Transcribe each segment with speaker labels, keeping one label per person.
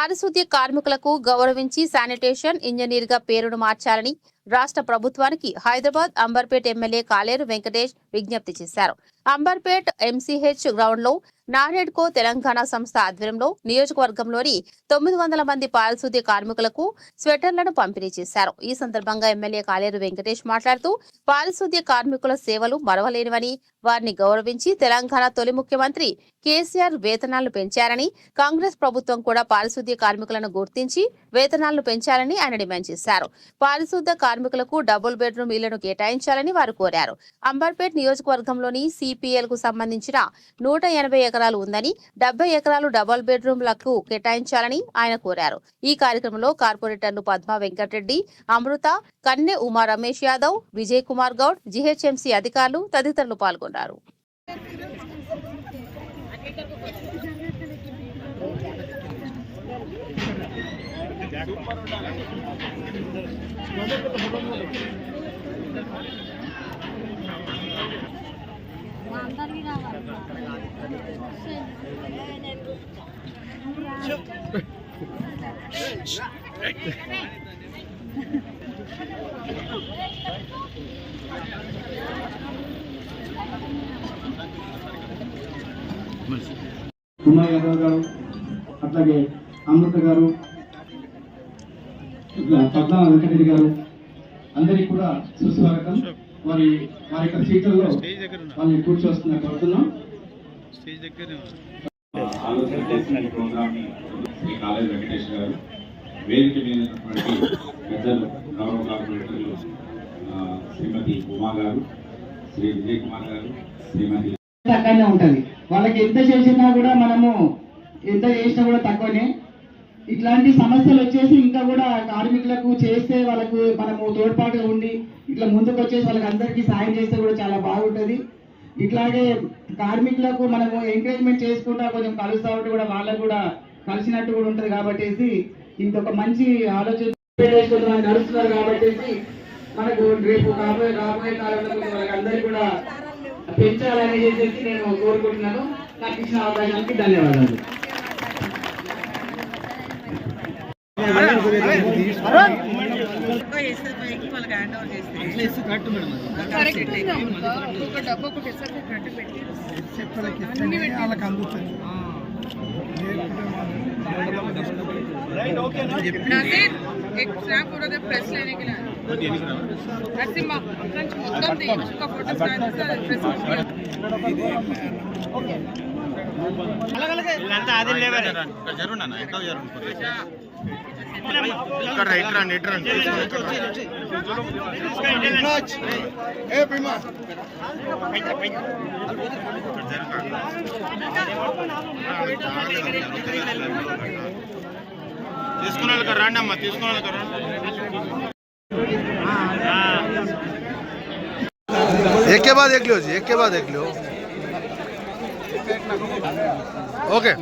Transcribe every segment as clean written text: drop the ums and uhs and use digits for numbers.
Speaker 1: పారిశుద్ధ్య కార్మికులకు గౌరవించి శానిటేషన్ ఇంజనీర్ గా పేరును మార్చాలని రాష్ట్ర ప్రభుత్వానికి హైదరాబాద్ అంబర్పేట్ ఎమ్మెల్యే కాలేరు వెంకటేష్ విజ్ఞప్తి చేశారు. అంబర్పేట్ ఎంసీహెచ్ గ్రౌండ్ లో నారెడ్కో తెలంగాణ సంస్థ ఆధ్వర్యంలో నియోజకవర్గంలోని 900 మంది పారిశుద్ధ్య కార్మికులకు స్వెటర్లను పంపిణీ చేశారు. ఈ సందర్భంగా ఎమ్మెల్యే కాలేరు వెంకటేష్ మాట్లాడుతూ పారిశుద్ధ్య కార్మికుల సేవలు మరవలేనివని, వారిని గౌరవించి తెలంగాణ తొలి ముఖ్యమంత్రి కేసీఆర్ వేతనాలను పెంచారని, కాంగ్రెస్ ప్రభుత్వం కూడా పారిశుద్ధ్య కార్మికులను గుర్తించి వేతనాలను పెంచాలని ఆయన డిమాండ్ చేశారు. పారిశుద్ధ్య కార్మికులకు డబుల్ బెడ్రూమ్ ఇళ్లను కేటాయించాలని వారు కోరారు. అంబర్పేట్ నియోజకవర్గంలోని సిపిఎల్ కు సంబంధించిన 180 ఎకరాలు ఉందని 70 ఎకరాలు డబుల్ బెడ్రూమ్లకు కేటాయించాలని ఆయన కోరారు. ఈ కార్యక్రమంలో కార్పొరేటర్లు పద్మా వెంకటరెడ్డి, అమృత, కన్నె ఉమా రమేష్ యాదవ్, విజయ్ కుమార్ గౌడ్, జీహెచ్ఎంసీ అధికారులు తదితరులు పాల్గొన్నారు.
Speaker 2: ఉమా యాదవ్ గారు, అట్లాగే అమృత గారు, పద్మా వెంకటరెడ్డి గారు, అందరికీ కూడా సుస్వాగతం. వారి యొక్క సీట్లలో వాళ్ళని కూర్చోస్తున్న కోరుతున్నాం.
Speaker 3: ఆలోచన చేసిన ప్రోగ్రామ్ ని శ్రీ కాలేరు వెంకటేష్ గారు, వేదిక మీద ఉన్నటువంటి పెద్దలు గౌరవ కార్పొరేటర్లు శ్రీమతి ఉమా గారు, శ్రీ విజయ్ కుమార్ గారు, శ్రీమతి
Speaker 2: తక్కువనే ఉంటుంది. వాళ్ళకి ఎంత చేసినా కూడా మనము ఎంత చేసినా కూడా తక్కువనే. ఇట్లాంటి సమస్యలు వచ్చేసి ఇంకా కూడా కార్మికులకు చేస్తే వాళ్ళకు మనము తోడ్పాటుగా ఉండి ఇట్లా ముందుకు వచ్చేసి వాళ్ళకి అందరికీ సాయం చేస్తే కూడా చాలా బాగుంటుంది. ఇట్లాగే కార్మికులకు మనము ఎంకరేజ్మెంట్ చేసుకుంటా కొంచెం కలుస్తూ ఉంటే కూడా వాళ్ళకు కూడా కలిసినట్టు కూడా ఉంటుంది. కాబట్టి ఇంకొక మంచి ఆలోచన నడుస్తున్నారు. కాబట్టి మనకు రేపు రాబోయే కాలంలో వాళ్ళకి అందరికీ కూడా పెంచాలని చెప్పేసి నేను కోరుకుంటున్నాను. నాకు ఇచ్చిన అవకాశానికి ధన్యవాదాలు.
Speaker 4: प्रेस लेने के लिए नरसिम्हा మొత్తం ఒక ఫోటో
Speaker 5: ఇదంతా అది లేవర్ జరుండి అన్న ఎంత జరుండి ఇక్కడ రైట్ రన్ ఏ ప్రిమా తీసుకున్నాను కదా రండి అమ్మా తీసుకున్నాను కదా
Speaker 6: एक के बाद देख लो जी, एक के बाद देख लो. ओके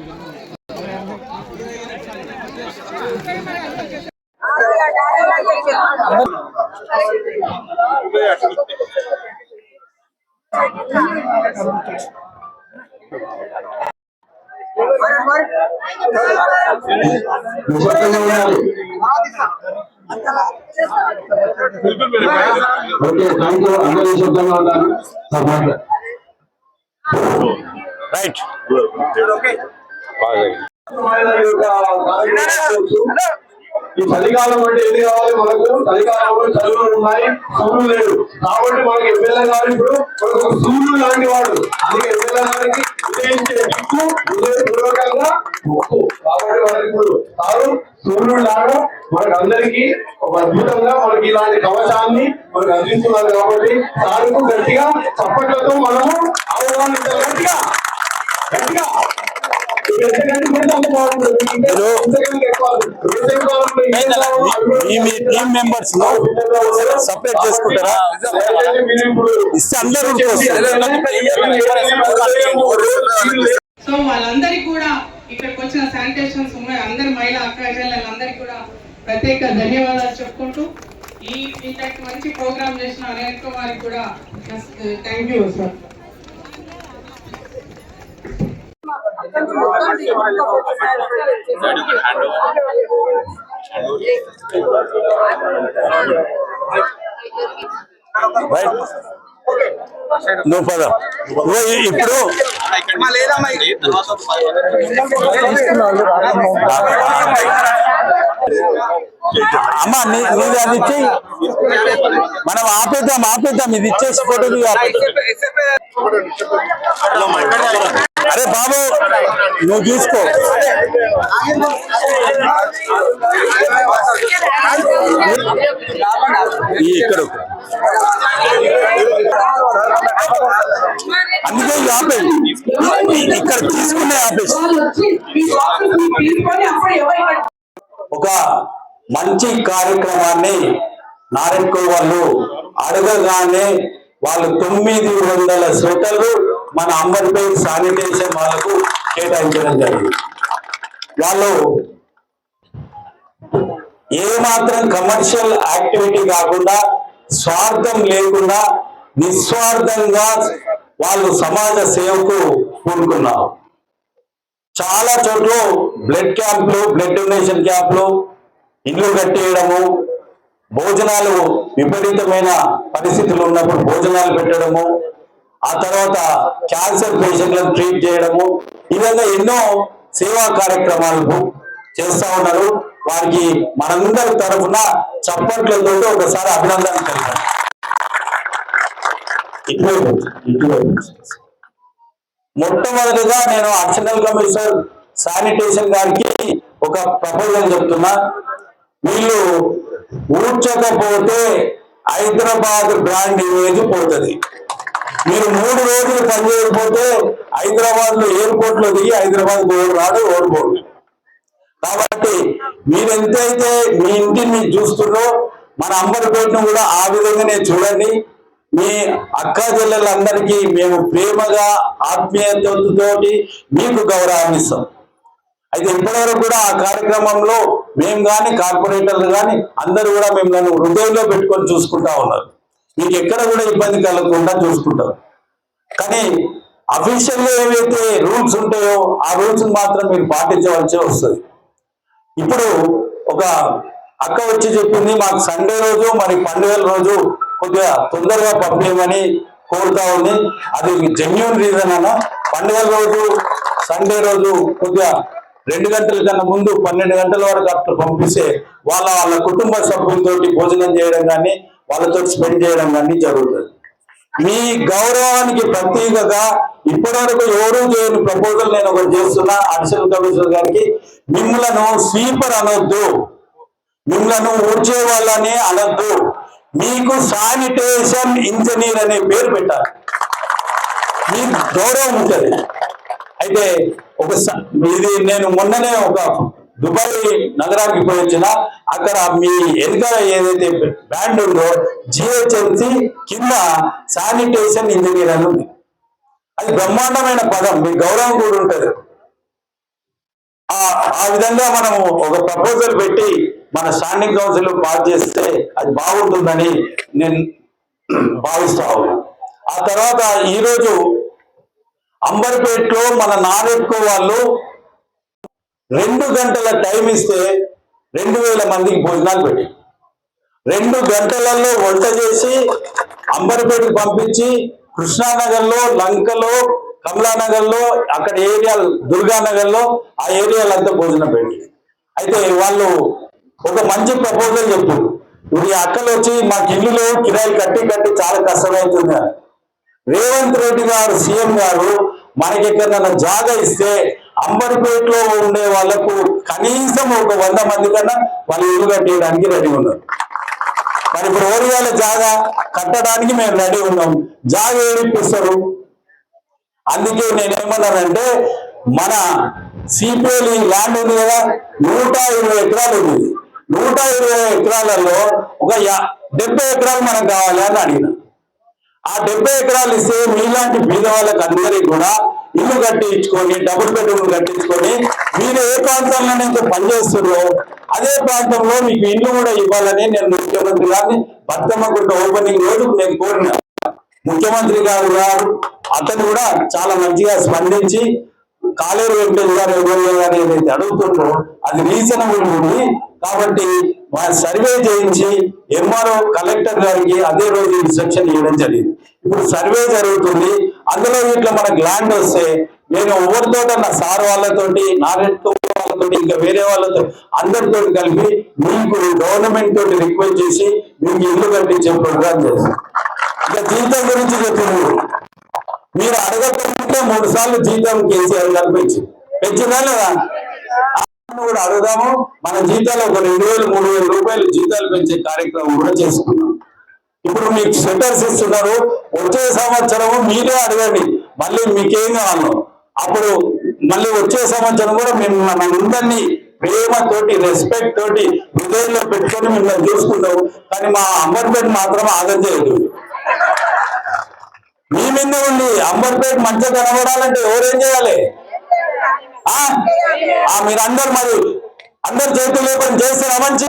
Speaker 3: రైట్ ఈ చలికాలం అంటే ఏది కావాలి మనకు? చలికాలంలో చదువులు ఉన్నాయి, సూర్యులు లేడు. కాబట్టి మనకి ఎమ్మెల్యే గారు ఇప్పుడు మనకు సూర్యుడు లాంటి వాడు. అందుకే ఎమ్మెల్యే గారికి ఉదయించే దిక్కు హృదయపూర్వకంగా మొక్కు. కాబట్టి మనకి ఇప్పుడు సారు సూర్యుడు లాగా మనకు అందరికీ ఒక అద్భుతంగా మనకి ఇలాంటి కవచాన్ని మనకు అందిస్తున్నారు. కాబట్టి సారుకు గట్టిగా చప్పట్లతో మనము ఆహ్వానించాలి. గట్టిగా గట్టిగా
Speaker 7: మెంబర్స్ సపరేట్ చేసుకుంటారా? ఇస్తే అందరూ
Speaker 4: సో వాళ్ళందరికీ కూడా ఇక్కడికి వచ్చిన శానిటేషన్స్ అందరి మహిళా అక్కజనులందరికీ కూడా ప్రత్యేక ధన్యవాదాలు చెప్పుకుంటూ ఇంతటి మంచి ప్రోగ్రామ్ చేసిన అనేక వారికి కూడా థ్యాంక్ యూ సార్.
Speaker 7: నువ్వు పద ఇప్పుడు అమ్మా నీది అది ఇచ్చి మనం ఆపేద్దాం ఇది ఇచ్చేసి ఫోటో అరే బాబు నువ్వు తీసుకో ఇక్కడ అందుకే ఆపేది ఇక్కడ తీసుకునే ఆపేసి ఒక మంచి కార్యక్రమాన్ని నారాయణకో వాళ్ళు అడగగానే వాళ్ళు 900 స్వెటర్లు మన అంబర్పేట్ శానిటేషన్ వాళ్ళకు కేటాయించడం జరిగింది. వాళ్ళు ఏమాత్రం కమర్షియల్ యాక్టివిటీ కాకుండా స్వార్థం లేకుండా నిస్వార్థంగా వాళ్ళు సమాజ సేవకు పూనుకున్నారు. చాలా చోట్ల బ్లడ్ క్యాంపులు, బ్లడ్ డొనేషన్ క్యాంపులు, ఇల్లు కట్టేయడము, భోజనాలు విపరీతమైన పరిస్థితులు ఉన్నప్పుడు భోజనాలు పెట్టడము, ఆ తర్వాత క్యాన్సర్ పేషెంట్లను ట్రీట్ చేయడము, ఈ విధంగా ఎన్నో సేవా కార్యక్రమాలు చేస్తా ఉన్నారు. వారికి మనందరి తరఫున చప్పట్లతో ఒకసారి అభినందన తెలిపారు. మొట్టమొదటిగా నేను అడిషనల్ కమిషనర్ శానిటేషన్ గారికి ఒక ప్రపోజల్ చెప్తున్నా. వీళ్ళు ఊడ్చకపోతే హైదరాబాద్ బ్రాండ్ ఇమేజ్ పోతుంది. మీరు 3 రోజులు పనిచేయకపోతే హైదరాబాద్ లో ఎయిర్పోర్ట్ లో దిగి హైదరాబాద్ ఓడు రాడు ఓడిపోడు. కాబట్టి మీరు ఎంతైతే మీ ఇంటిని చూస్తున్నో మన అంబర్పేటను కూడా ఆ విధంగానే చూడండి. మీ అక్క చెల్లెలందరికీ మేము ప్రేమగా ఆత్మీయతతోటి మీకు గౌరవాన్ని ఇస్తాం. అయితే ఇప్పటివరకు కూడా ఆ కార్యక్రమంలో మేము కానీ కార్పొరేటర్లు కానీ అందరూ కూడా మేము నన్ను హృదయంలో పెట్టుకొని చూసుకుంటా ఉన్నారు. మీకు ఎక్కడ కూడా ఇబ్బంది కలగకుండా చూసుకుంటారు. కానీ అఫీషియల్ గా ఏవైతే రూల్స్ ఉంటాయో ఆ రూల్స్ మాత్రం మీరు పాటించవలసి వస్తుంది. ఇప్పుడు ఒక అక్క వచ్చి చెప్పింది, మాకు సండే రోజు మరి పండుగల రోజు కొద్దిగా తొందరగా పంపించమని కోరుతా ఉంది. అది జెన్యూన్ రీజన్ అన్న. పండుగల రోజు సండే రోజు కొద్దిగా 2 గంటల కన్నా ముందు 12 గంటల వరకు అట్లా పంపిస్తే వాళ్ళ కుటుంబ సభ్యులతోటి భోజనం చేయడం కానీ వాళ్ళతో స్పెండ్ చేయడం కానీ జరుగుతుంది. మీ గౌరవానికి ప్రతీకగా ఇప్పటివరకు ఎవరూ చేయని ప్రపోజల్ నేను ఒకటి చేస్తున్నా అడిషనల్ కమిషనర్ గారికి. మిమ్మలను స్వీపర్ అనొద్దు, మిమ్మలను ఊడ్చే వాళ్ళని అనొద్దు, మీకు శానిటేషన్ ఇంజనీర్ అనే పేరు పెట్టాలి. మీకు గౌరవం ఉంటుంది. అయితే ఇది నేను మొన్ననే ఒక దుబాయ్ నగరానికి పోయి వచ్చిన, అక్కడ మీ వెనుక ఏదైతే బ్రాండ్ ఉందో జిహెచ్ఎంసి కింద శానిటేషన్ ఇంజనీర్ అని ఉంది. అది బ్రహ్మాండమైన పదం, మీ గౌరవం కూడా ఉంటుంది. ఆ విధంగా మనము ఒక ప్రపోజల్ పెట్టి మన స్టాండింగ్ కౌన్సిల్ పాస్ చేస్తే అది బాగుంటుందని నేను భావిస్తా ఉన్నాను. ఆ తర్వాత ఈరోజు అంబర్పేటలో మన నారెడ్కో వాళ్ళు 2 గంటల టైం ఇస్తే 2000 మందికి భోజనాలు పెట్టి 2 గంటలలో వంట చేసి అంబర్పేటకు పంపించి కృష్ణానగర్లో, లంకలో, కమలానగర్లో, అక్కడ ఏరియాలు దుర్గానగర్లో ఆ ఏరియాలంతా భోజనం పెట్టి. అయితే వాళ్ళు ఒక మంచి ప్రపోజల్ చెప్పారు. ఇప్పుడు ఈ అక్కలు వచ్చి మాకు ఇల్లులో కిరాయిలు కట్టి చాలా కష్టమవుతుంది. రేవంత్ రెడ్డి గారు సీఎం గారు మనకి ఎక్కడైనా జాగా ఇస్తే అంబర్పేటలో ఉండే వాళ్ళకు కనీసం ఒక 100 మంది కన్నా వాళ్ళు ఇల్లు కట్టేయడానికి రెడీ ఉన్నారు. మరి ఇప్పుడు ఓరియాల జాగా కట్టడానికి మేము రెడీ ఉన్నాం. జాగా ఏడిపిస్తారు. అందుకే నేనేమన్నానంటే మన సిపిఎల్ ల్యాండ్ ఉంది కదా, 120 ఎకరాలు ఉంది. 120 ఎకరాలలో ఒక 70 ఎకరాలు మనకు కావాలి అని అడిగిన. ఆ 70 ఎకరాలు ఇస్తే మీలాంటి బీద వాళ్ళకి అందరికీ కూడా ఇల్లు కట్టించుకొని, డబుల్ బెడ్రూమ్ కట్టించుకొని, మీరు ఏ ప్రాంతంలోనైతే పనిచేస్తున్నారో అదే ప్రాంతంలో మీకు ఇల్లు కూడా ఇవ్వాలని నేను ముఖ్యమంత్రి గారిని బతుకమ్మగుట్ట ఓపెనింగ్ రోజు నేను కోరిన. ముఖ్యమంత్రి గారు అతను కూడా చాలా మంచిగా స్పందించి కాలేరు వెంకటేష్ గారు ఎమ్మెల్యే గారు ఏదైతే అడుగుతుందో అది రీజనబుల్ ఉంది. కాబట్టి మా సర్వే చేయించి ఎంఆర్ఓ కలెక్టర్ గారికి అదే రోజు ఇన్స్ట్రక్షన్ ఇవ్వడం జరిగింది. ఇప్పుడు సర్వే జరుగుతుంది. అందులో ఇట్లా మనకు ల్యాండ్ వస్తే నేను ఎవరితో నా సార్ వాళ్ళతోటి నారెడ్డి వాళ్ళతోటి ఇంకా వేరే వాళ్ళతో అందరితో కలిపి మీకు గవర్నమెంట్ తోటి రిక్వెస్ట్ చేసి మీకు ఇల్లు కట్టించే ప్రోగ్రామ్ చేస్తాం. ఇంకా జీతం గురించి చెప్పింది, మీరు అడగకపోతే 3 సార్లు జీతం కేసీఆర్ గారు పెంచిందా లేదా కూడా అడుగుదాము. మన జీతాలు ఒక 2,000 3,000 రూపాయలు జీతాలు పెంచే కార్యక్రమం కూడా చేసుకున్నాం. ఇప్పుడు మీకు షెల్టర్స్ ఇస్తున్నారు. వచ్చే సంవత్సరం మీరే అడగండి మళ్ళీ మీకేం కావాలో. అప్పుడు మళ్ళీ వచ్చే సంవత్సరం కూడా మేము మనందరినీ ప్రేమతోటి రెస్పెక్ట్ తోటి హృదయంలో పెట్టుకొని మిమ్మల్ని చూసుకుంటాము. కానీ మా అంబర్పేట మాత్రం ఆగం చేయదు. మీ మీద ఉండి అంబర్పేట మంచిగా కనబడాలంటే ఎవరేం చేయాలి? మీరందరు మరి అందరు చేతులు లేకుండా చేస్తారా మంచి?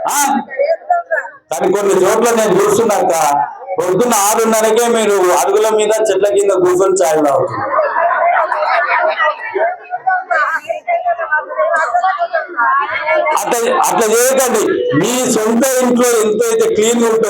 Speaker 7: కానీ కొన్ని చోట్ల నేను చూస్తున్నాక పొద్దున్న 6:30కే మీరు అరుగుల మీద చెట్ల కింద కూర్చొని ఛాయ్ తాగుతున్నారు. అట్లా చేయకండి. మీ సొంత ఇంట్లో ఎంతైతే క్లీన్ ఉంటుందో